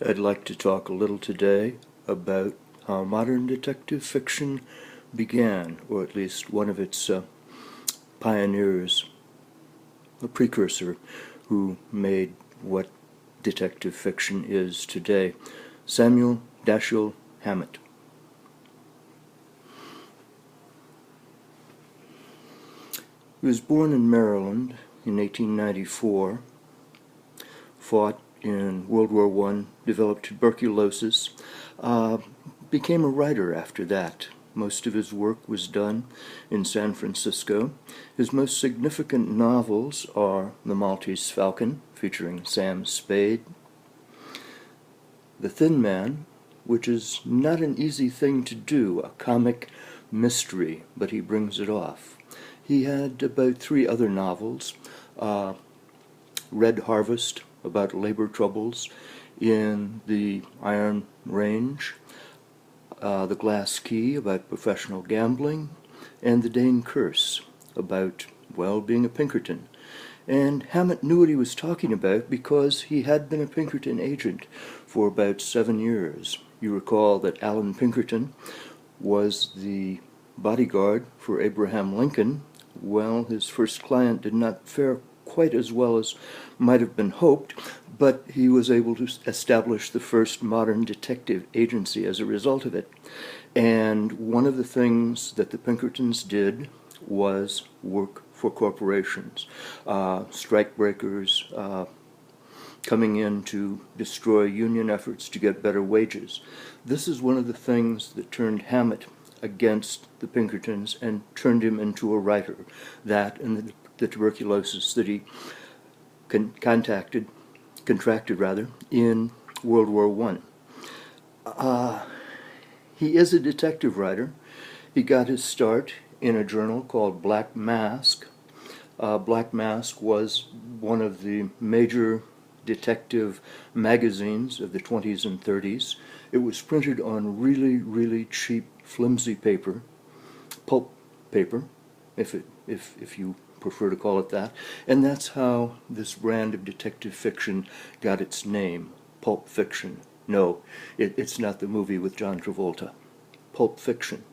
I'd like to talk a little today about how modern detective fiction began, or at least one of its pioneers, a precursor, who made what detective fiction is today, Samuel Dashiell Hammett. He was born in Maryland in 1894, fought in World War I, developed tuberculosis, became a writer after that. Most of his work was done in San Francisco. His most significant novels are The Maltese Falcon, featuring Sam Spade, The Thin Man, which is not an easy thing to do, a comic mystery, but he brings it off. He had about 3 other novels, Red Harvest, about labor troubles in the Iron Range, The Glass Key, about professional gambling, and The Dane Curse, about, well, being a Pinkerton. And Hammett knew what he was talking about because he had been a Pinkerton agent for about 7 years. You recall that Alan Pinkerton was the bodyguard for Abraham Lincoln. Well, his first client did not fare quite as well as might have been hoped, but he was able to establish the first modern detective agency as a result of it. And one of the things that the Pinkertons did was work for corporations, strikebreakers, coming in to destroy union efforts to get better wages. This is one of the things that turned Hammett against the Pinkertons and turned him into a writer. That and the tuberculosis that he contracted in World War I. He is a detective writer. He got his start in a journal called Black Mask. Black Mask was one of the major detective magazines of the 20s and 30s. It was printed on really, really cheap, flimsy paper, pulp paper, if you prefer to call it that. And that's how this brand of detective fiction got its name, pulp fiction. No, it's not the movie with John Travolta. Pulp fiction.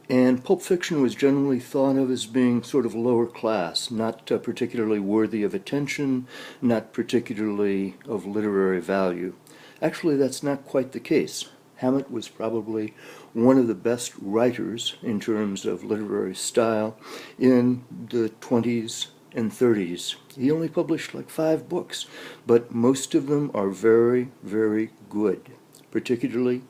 And pulp fiction was generally thought of as being sort of lower class, not particularly worthy of attention, not particularly of literary value. Actually, that's not quite the case. Hammett was probably one of the best writers in terms of literary style in the 20s and 30s. He only published like 5 books, but most of them are very, very good, particularly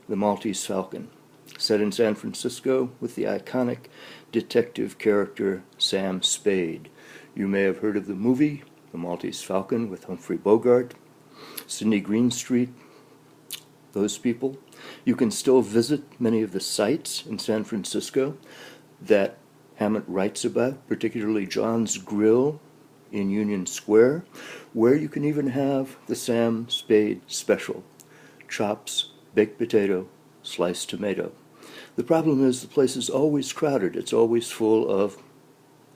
The Maltese Falcon, set in San Francisco with the iconic detective character Sam Spade. You may have heard of the movie The Maltese Falcon with Humphrey Bogart, Sidney Greenstreet, those people. You can still visit many of the sites in San Francisco that Hammett writes about, particularly John's Grill in Union Square, where you can even have the Sam Spade special, chops, baked potato, sliced tomato. The problem is the place is always crowded. It's always full of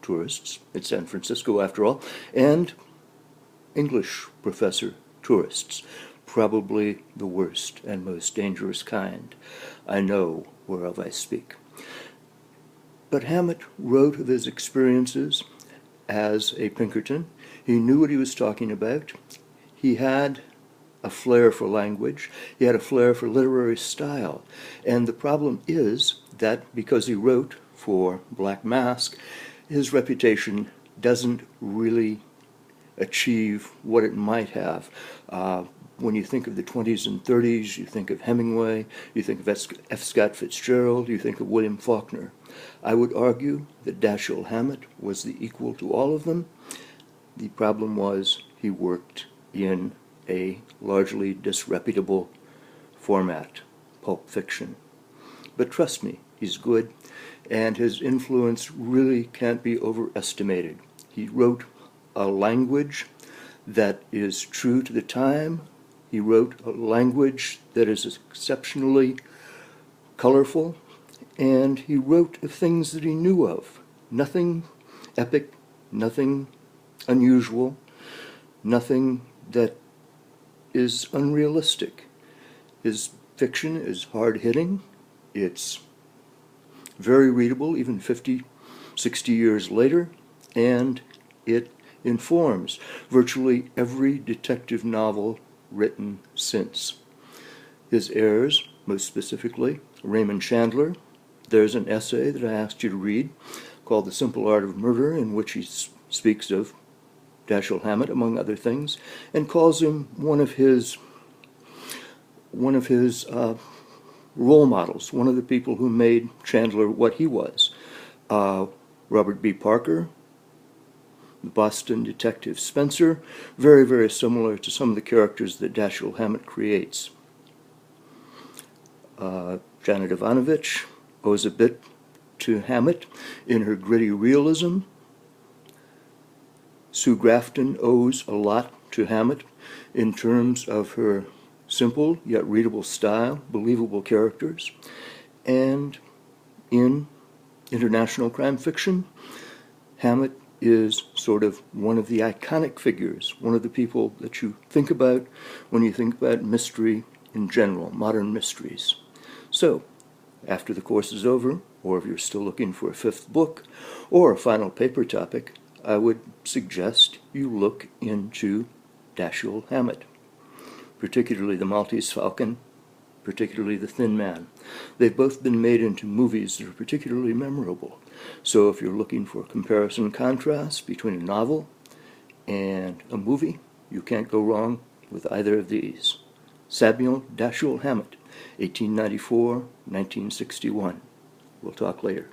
tourists. It's San Francisco, after all, and English professor tourists, probably the worst and most dangerous kind. I know whereof I speak. But Hammett wrote of his experiences as a Pinkerton. He knew what he was talking about. He had a flair for language. He had a flair for literary style. And the problem is that because he wrote for Black Mask, his reputation doesn't really achieve what it might have. When you think of the 20s and 30s, you think of Hemingway, you think of F. Scott Fitzgerald, you think of William Faulkner. I would argue that Dashiell Hammett was the equal to all of them. The problem was he worked in a largely disreputable format, pulp fiction. But trust me, he's good, and his influence really can't be overestimated. He wrote a language that is true to the time. He wrote a language that is exceptionally colorful, and he wrote of things that he knew of. Nothing epic, nothing unusual, nothing that is unrealistic. His fiction is hard-hitting. It's very readable, even 50, 60 years later, and it informs virtually every detective novel written since. His heirs, most specifically, Raymond Chandler. There's an essay that I asked you to read called The Simple Art of Murder, in which he speaks of Dashiell Hammett, among other things, and calls him one of his role models, one of the people who made Chandler what he was. Robert B. Parker, the Boston detective Spencer, very, very similar to some of the characters that Dashiell Hammett creates. Janet Ivanovich owes a bit to Hammett in her gritty realism. Sue Grafton owes a lot to Hammett in terms of her simple yet readable style, believable characters. And in international crime fiction, Hammett is sort of one of the iconic figures, one of the people that you think about when you think about mystery in general, modern mysteries. So, after the course is over, or if you're still looking for a fifth book or a final paper topic, I would suggest you look into Dashiell Hammett, particularly The Maltese Falcon, particularly The Thin Man. They've both been made into movies that are particularly memorable. So if you're looking for a comparison and contrast between a novel and a movie, you can't go wrong with either of these. Samuel Dashiell Hammett, 1894-1961. We'll talk later.